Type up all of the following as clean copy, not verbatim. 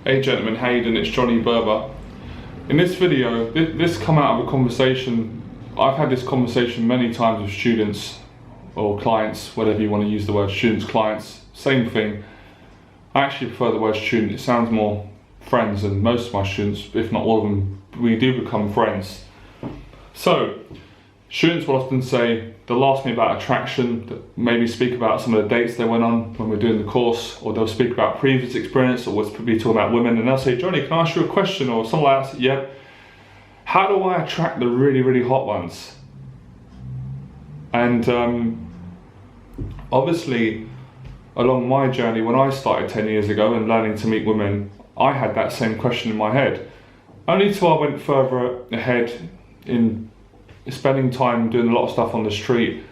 Hey gentlemen, how you doing? It's Johnny Berber. In this video, this come out of a conversation. I've had this conversation many times with students or clients, whatever you want to use the word, students, clients, same thing. I actually prefer the word student. It sounds more friends, and most of my students, if not all of them, we do become friends. So, students will often say, they'll ask me about attraction, maybe speak about some of the dates they went on when we're doing the course, or they'll speak about previous experience, or we'll be talking about women, and they'll say, Johnny, can I ask you a question, or something like that? Yep. How do I attract the really, really hot ones? And obviously, along my journey, when I started 10 years ago and learning to meet women, I had that same question in my head. Only till I went further ahead in spending time doing a lot of stuff on the street.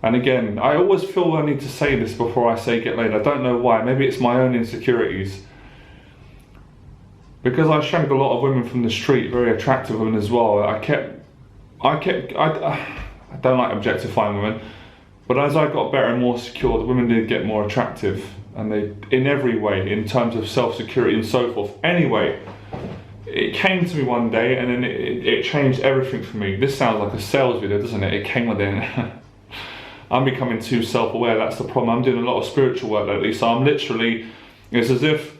And again, I always feel I need to say this before I say get laid. I don't know why. Maybe it's my own insecurities. Because I shagged a lot of women from the street, very attractive women as well. I don't like objectifying women, but as I got better and more secure, the women did get more attractive, and they, in every way, in terms of self-security and so forth. Anyway, it came to me one day, and then it changed everything for me. This sounds like a sales video, doesn't it? It came within. I'm becoming too self-aware, that's the problem. I'm doing a lot of spiritual work lately, so I'm literally, it's as if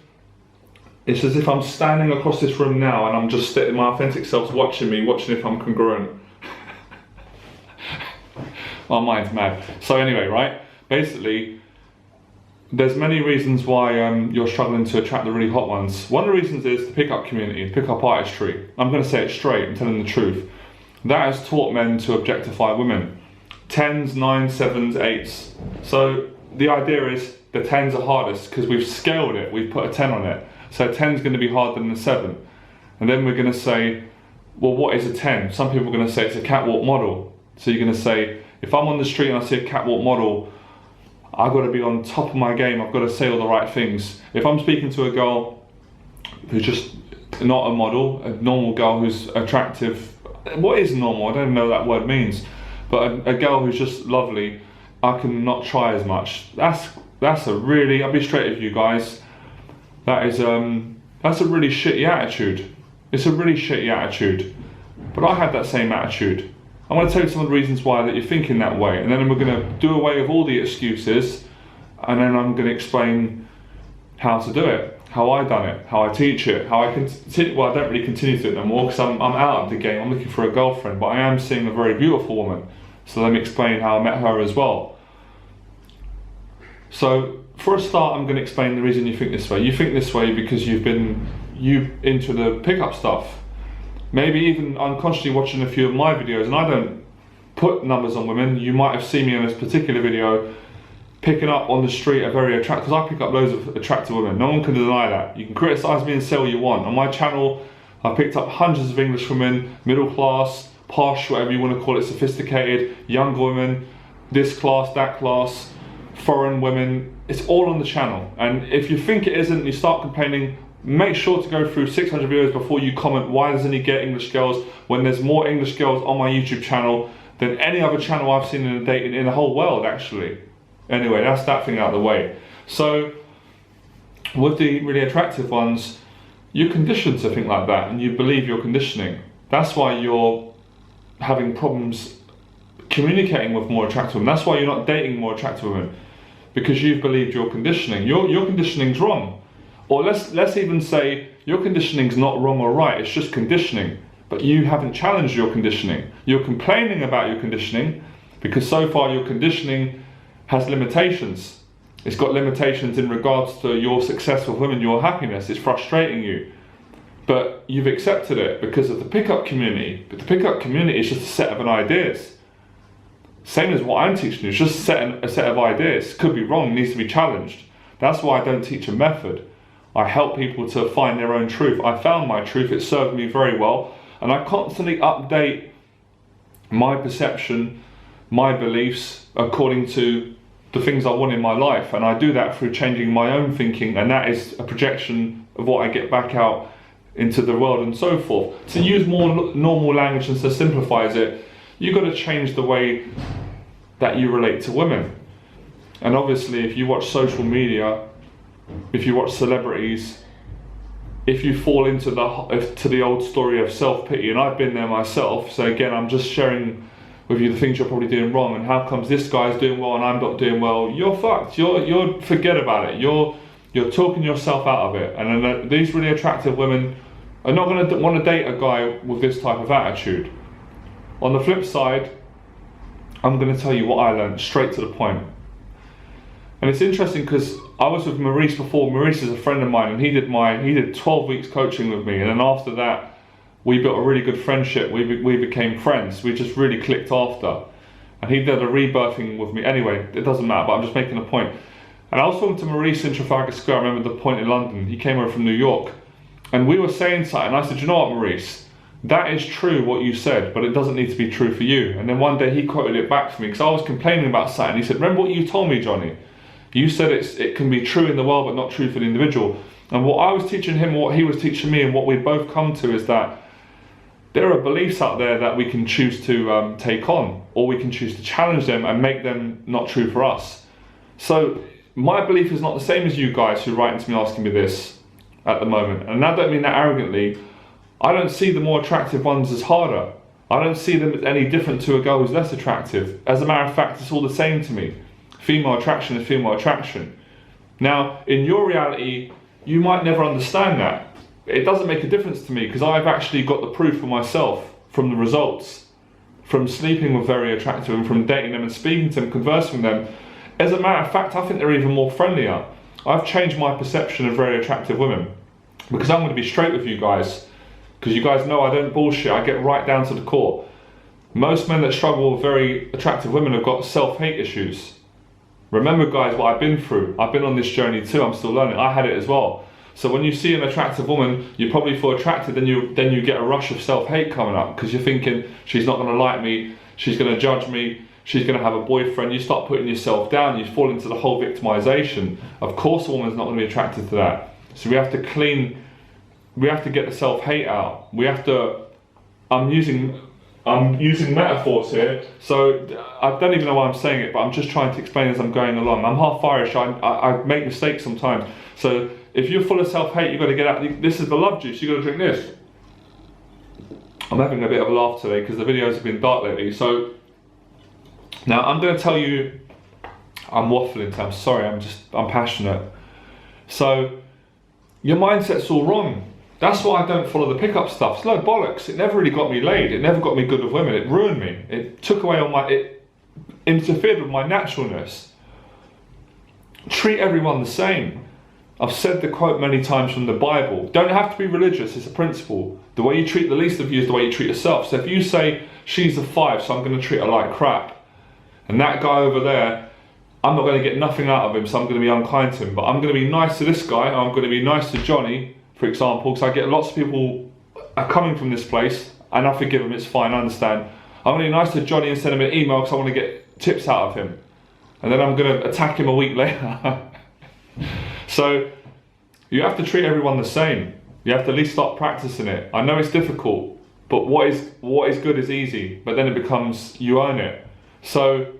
I'm standing across this room now and I'm just sitting, my authentic self's watching me, watching if I'm congruent. My mind's mad. So anyway, right, basically, there's many reasons why you're struggling to attract the really hot ones. One of the reasons is the pickup community, the pickup artistry. I'm going to say it straight, I'm telling the truth. That has taught men to objectify women. 10s, 9s, 7s, 8s. So the idea is the 10s are hardest because we've scaled it, we've put a 10 on it. So 10 is going to be harder than the 7. And then we're going to say, well, what is a 10? Some people are going to say it's a catwalk model. So you're going to say, if I'm on the street and I see a catwalk model, I've got to be on top of my game, I've got to say all the right things. If I'm speaking to a girl who's just not a model, a normal girl who's attractive, what is normal? I don't know what that word means. But a girl who's just lovely, I can not try as much. That's a really, I'll be straight with you guys, that's a really shitty attitude. It's a really shitty attitude. But I had that same attitude. I'm going to tell you some of the reasons why that you're thinking that way, and then we're going to do away with all the excuses, and then I'm going to explain how to do it, how I done it, how I teach it, how I continue. Well, I don't really continue to do it no more because I'm out of the game. I'm looking for a girlfriend, but I am seeing a very beautiful woman. So let me explain how I met her as well. So for a start, I'm going to explain the reason you think this way. You think this way because you've been into the pickup stuff. Maybe even unconsciously watching a few of my videos, and I don't put numbers on women. You might have seen me in this particular video picking up on the street a very attractive, because I pick up loads of attractive women. No one can deny that. You can criticize me and say what you want. On my channel, I've picked up hundreds of English women, middle class, posh, whatever you want to call it, sophisticated, younger women, this class, that class, foreign women. It's all on the channel. And if you think it isn't, you start complaining, make sure to go through 600 videos before you comment why doesn't he get English girls when there's more English girls on my YouTube channel than any other channel I've seen in the whole world, actually. Anyway, that's that thing out of the way. So with the really attractive ones, you're conditioned to think like that, and you believe your conditioning. That's why you're having problems communicating with more attractive women. That's why you're not dating more attractive women, because you've believed your conditioning. Your conditioning's wrong. Or let's even say your conditioning's not wrong or right, it's just conditioning, but you haven't challenged your conditioning. You're complaining about your conditioning because so far your conditioning has limitations. It's got limitations in regards to your success with women, your happiness. It's frustrating you, but you've accepted it because of the pickup community. But the pickup community is just a set of ideas. Same as what I'm teaching you, it's just a set of ideas. Could be wrong, needs to be challenged. That's why I don't teach a method. I help people to find their own truth. I found my truth, it served me very well, and I constantly update my perception, my beliefs, according to the things I want in my life, and I do that through changing my own thinking, and that is a projection of what I get back out into the world and so forth. To use more normal language and to simplifies it, you've got to change the way that you relate to women. And obviously if you watch social media, if you watch celebrities, if you fall into the old story of self-pity, and I've been there myself, so again, I'm just sharing with you the things you're probably doing wrong, and how comes this guy's doing well and I'm not doing well. You're fucked. You're forget about it. You're talking yourself out of it. And then these really attractive women are not going to want to date a guy with this type of attitude. On the flip side, I'm going to tell you what I learned, straight to the point. And it's interesting because I was with Maurice before. Maurice is a friend of mine, and he did 12 weeks coaching with me, and then after that we built a really good friendship. We became friends. We just really clicked after. And he did a rebirthing with me. Anyway, it doesn't matter, but I'm just making a point. And I was talking to Maurice in Trafalgar Square. I remember the point in London. He came over from New York. And we were saying something. And I said, you know what, Maurice? That is true what you said, but it doesn't need to be true for you. And then one day he quoted it back to me because I was complaining about something. He said, remember what you told me, Johnny? You said it can be true in the world, but not true for the individual. And what I was teaching him, what he was teaching me, and what we both come to is that there are beliefs out there that we can choose to take on, or we can choose to challenge them and make them not true for us. So my belief is not the same as you guys who write into me asking me this at the moment. And I don't mean that arrogantly. I don't see the more attractive ones as harder. I don't see them as any different to a girl who's less attractive. As a matter of fact, it's all the same to me. Female attraction is female attraction. Now, in your reality, you might never understand that. It doesn't make a difference to me because I've actually got the proof for myself from the results, from sleeping with very attractive and from dating them and speaking to them, conversing with them. As a matter of fact, I think they're even more friendlier. I've changed my perception of very attractive women because I'm going to be straight with you guys, because you guys know I don't bullshit. I get right down to the core. Most men that struggle with very attractive women have got self-hate issues. Remember, guys, what I've been through. I've been on this journey too. I'm still learning. I had it as well. So when you see an attractive woman, you probably feel attracted, then you get a rush of self-hate coming up because you're thinking, she's not going to like me, she's going to judge me, she's going to have a boyfriend. You start putting yourself down, you fall into the whole victimization. Of course a woman's not going to be attracted to that. So we have to get the self-hate out. We have to, I'm using metaphors here, so I don't even know why I'm saying it, but I'm just trying to explain as I'm going along. I'm half Irish, I make mistakes sometimes. So if you're full of self-hate, you've got to get out. This is the love juice, you've got to drink this. I'm having a bit of a laugh today because the videos have been dark lately. So now I'm going to tell you, I'm waffling, so I'm sorry, I'm passionate. So your mindset's all wrong. That's why I don't follow the pickup stuff. It's no bollocks. It never really got me laid. It never got me good with women. It ruined me. It took away it interfered with my naturalness. Treat everyone the same. I've said the quote many times from the Bible. Don't have to be religious, it's a principle. The way you treat the least of you is the way you treat yourself. So if you say, she's a 5, so I'm going to treat her like crap. And that guy over there, I'm not going to get nothing out of him, so I'm going to be unkind to him. But I'm going to be nice to this guy, and I'm going to be nice to Johnny, for example, because I get lots of people are coming from this place, and I forgive them, it's fine, I understand. I'm going to be nice to Johnny and send him an email because I want to get tips out of him. And then I'm going to attack him a week later. So you have to treat everyone the same. You have to at least start practicing it. I know it's difficult, but what is good is easy, but then it becomes, you earn it. So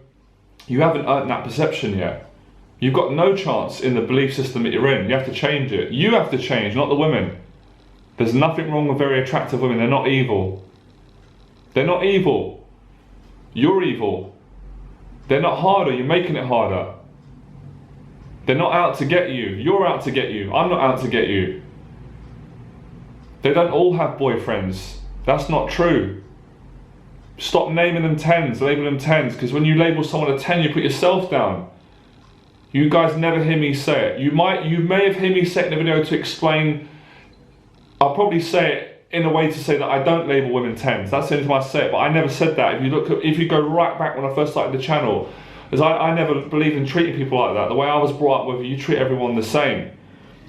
you haven't earned that perception yet. You've got no chance in the belief system that you're in. You have to change it. You have to change, not the women. There's nothing wrong with very attractive women. They're not evil. They're not evil. You're evil. They're not harder. You're making it harder. They're not out to get you. You're out to get you. I'm not out to get you. They don't all have boyfriends. That's not true. Stop naming them 10s, label them 10s, because when you label someone a 10, you put yourself down. You guys never hear me say it. You may have heard me say it in a video to explain. I'll probably say it in a way to say that I don't label women 10s. That's the only time I say it, but I never said that. If you go right back when I first started the channel, as I never believed in treating people like that. The way I was brought up with, you treat everyone the same.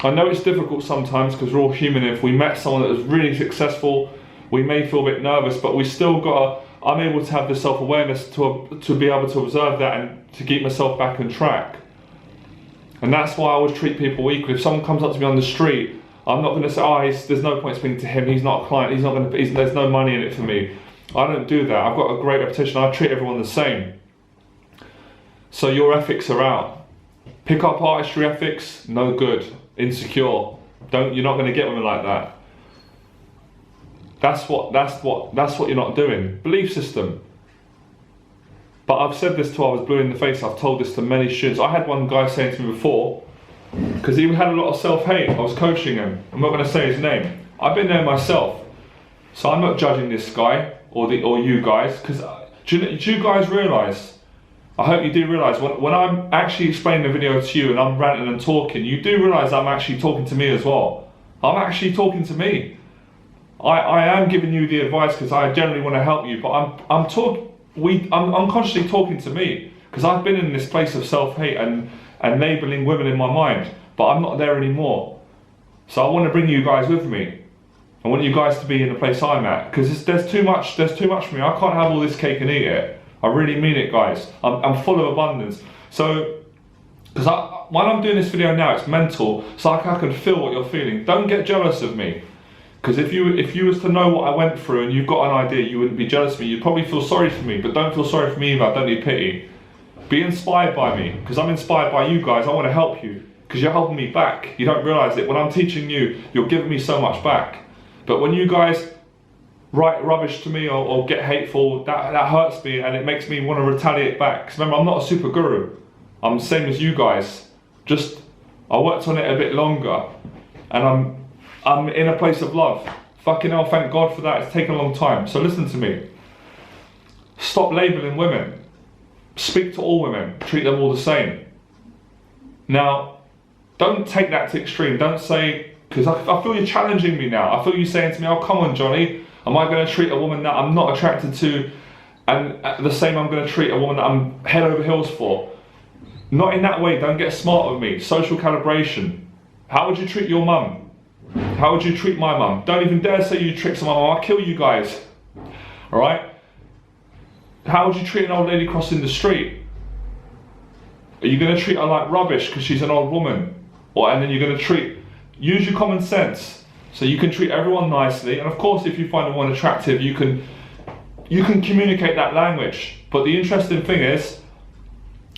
I know it's difficult sometimes because we're all human. If we met someone that was really successful, we may feel a bit nervous, but we still I'm able to have the self-awareness to be able to observe that and to keep myself back on track. And that's why I always treat people equally. If someone comes up to me on the street, I'm not going to say, there's no point speaking to him, he's not a client, there's no money in it for me. I don't do that. I've got a great reputation. I treat everyone the same. So your ethics are out. Pick-up artistry ethics, no good. Insecure. You're not going to get women like that. That's what you're not doing. Belief system. But I've said this till I was blue in the face. I've told this to many students. I had one guy saying to me before, because he had a lot of self-hate. I was coaching him. I'm not going to say his name. I've been there myself, so I'm not judging this guy or you guys. Because do you guys realise? I hope you do realise when I'm actually explaining the video to you and I'm ranting and talking, you do realise I'm actually talking to me as well. I'm actually talking to me. I am giving you the advice because I generally want to help you, but I'm consciously talking to me because I've been in this place of self-hate and labelling women in my mind, but I'm not there anymore. So I want to bring you guys with me. I want you guys to be in the place I'm at because there's too much for me. I can't have all this cake and eat it. I really mean it, guys. I'm full of abundance. So, because while I'm doing this video now, it's mental, so I can feel what you're feeling. Don't get jealous of me. Because if you was to know what I went through and you've got an idea, you wouldn't be jealous of me. You'd probably feel sorry for me, but don't feel sorry for me either. I don't need pity. Be inspired by me, because I'm inspired by you guys. I want to help you, because you're helping me back. You don't realise it. When I'm teaching you, you're giving me so much back. But when you guys write rubbish to me or get hateful, that hurts me and it makes me want to retaliate back. Because remember, I'm not a super guru. I'm the same as you guys. Just, I worked on it a bit longer and I'm in a place of love. Fucking hell, thank God for that. It's taken a long time. So listen to me. Stop labelling women. Speak to all women. Treat them all the same. Now, don't take that to extreme. Don't say, because I feel you're challenging me now. I feel you saying to me, oh, come on, Johnny. Am I going to treat a woman that I'm not attracted to and the same I'm going to treat a woman that I'm head over heels for? Not in that way. Don't get smart with me. Social calibration. How would you treat your mum? How would you treat my mum? Don't even dare say you tricked my mum. I'll kill you guys. Alright? How would you treat an old lady crossing the street? Are you going to treat her like rubbish because she's an old woman? And then you're going to use your common sense. So you can treat everyone nicely, and of course if you find one attractive, you can communicate that language. But the interesting thing is,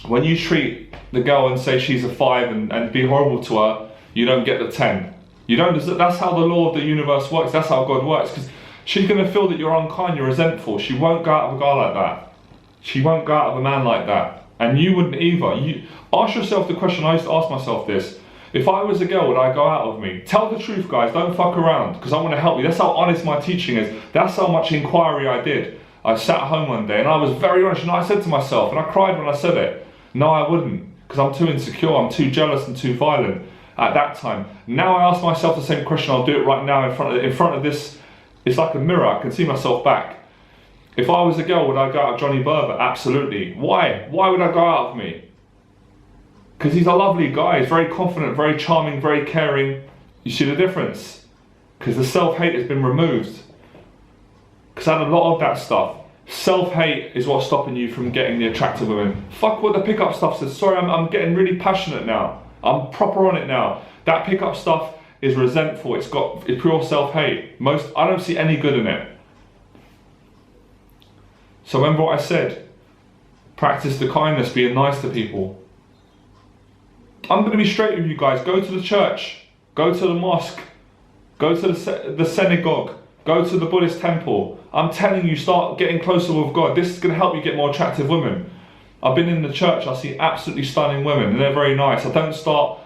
when you treat the girl and say she's a 5 and be horrible to her, you don't get the 10. You don't. That's how the law of the universe works. That's how God works. Because she's going to feel that you're unkind, you're resentful. She won't go out of a guy like that. She won't go out of a man like that. And you wouldn't either. You ask yourself the question. I used to ask myself this. If I was a girl, would I go out of me? Tell the truth, guys. Don't fuck around, because I want to help you. That's how honest my teaching is. That's how much inquiry I did. I sat at home one day and I was very honest. I said to myself, and I cried when I said it, no, I wouldn't, because I'm too insecure. I'm too jealous and too violent at that time. Now I ask myself the same question. I'll do it right now in front of this. It's like a mirror. I can see myself back. If I was a girl, would I go out of Johnny Berber? Absolutely. Why? Why would I go out of me? Because he's a lovely guy, he's very confident, very charming, very caring. You see the difference? Because the self-hate has been removed. Because I had a lot of that stuff. Self-hate is what's stopping you from getting the attractive women. Fuck what the pickup stuff says. Sorry, I'm getting really passionate now. I'm proper on it now. That pickup stuff is resentful. It's pure self-hate. I don't see any good in it. So remember what I said. Practice the kindness, being nice to people. I'm going to be straight with you guys. Go to the church. Go to the mosque. Go to the synagogue. Go to the Buddhist temple. I'm telling you, start getting closer with God. This is going to help you get more attractive women. I've been in the church. I see absolutely stunning women, and they're very nice. Don't start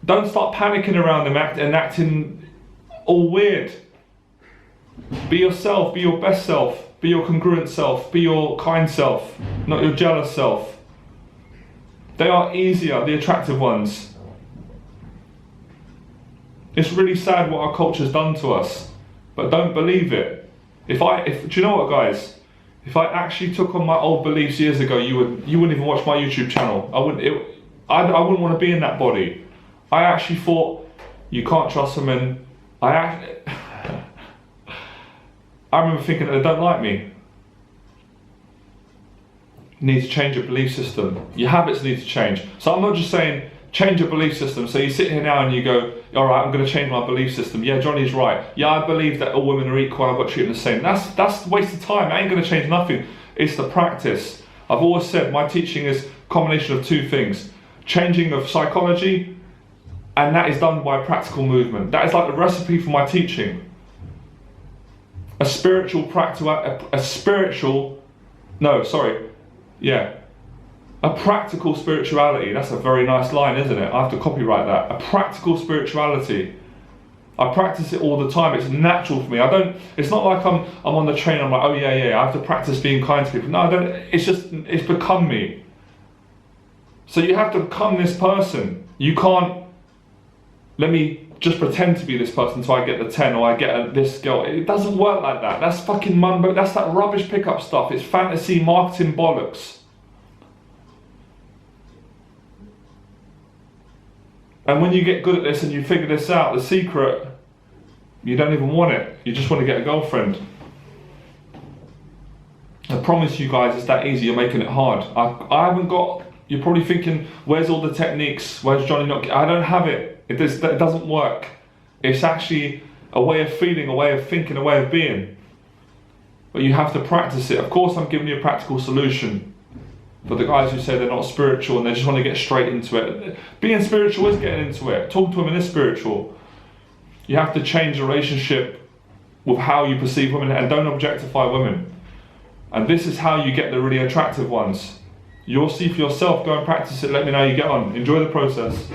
panicking around them and acting all weird. Be yourself. Be your best self. Be your congruent self. Be your kind self, not your jealous self. They are easier, the attractive ones. It's really sad what our culture's done to us, but don't believe it. Do you know what, guys? If I actually took on my old beliefs years ago, you wouldn't even watch my YouTube channel. I wouldn't want to be in that body. I actually thought you can't trust women. I remember thinking that they don't like me. You need to change your belief system. Your habits need to change. So I'm not just saying change your belief system. So you sit here now and you go, all right, I'm going to change my belief system. Yeah, Johnny's right. Yeah, I believe that all women are equal. I've got to treat them the same. That's a waste of time. I ain't going to change nothing. It's the practice. I've always said my teaching is a combination of two things. Changing of psychology And that is done by practical movement. That is like the recipe for my teaching. A spiritual practical spirituality. That's a very nice line, isn't it? I have to copyright that. A practical spirituality. I practice it all the time. It's natural for me. It's not like I'm on the train, I'm like, oh yeah, I have to practice being kind to people. No, I don't. It's become me. So you have to become this person. You can't, let me just pretend to be this person until I get the 10 or I get this girl. It doesn't work like that. That's fucking mumbo. That's that rubbish pickup stuff. It's fantasy marketing bollocks. And when you get good at this and you figure this out, the secret, you don't even want it. You just want to get a girlfriend. I promise you guys, it's that easy. You're making it hard. I haven't got, you're probably thinking, where's all the techniques? Where's Johnny not? I don't have it. It doesn't work. It's actually a way of feeling, a way of thinking, a way of being. But you have to practice it. Of course, I'm giving you a practical solution. For the guys who say they're not spiritual and they just want to get straight into it. Being spiritual is getting into it. Talk to women is spiritual. You have to change the relationship with how you perceive women and don't objectify women. And this is how you get the really attractive ones. You'll see for yourself, go and practice it, let me know how you get on. Enjoy the process.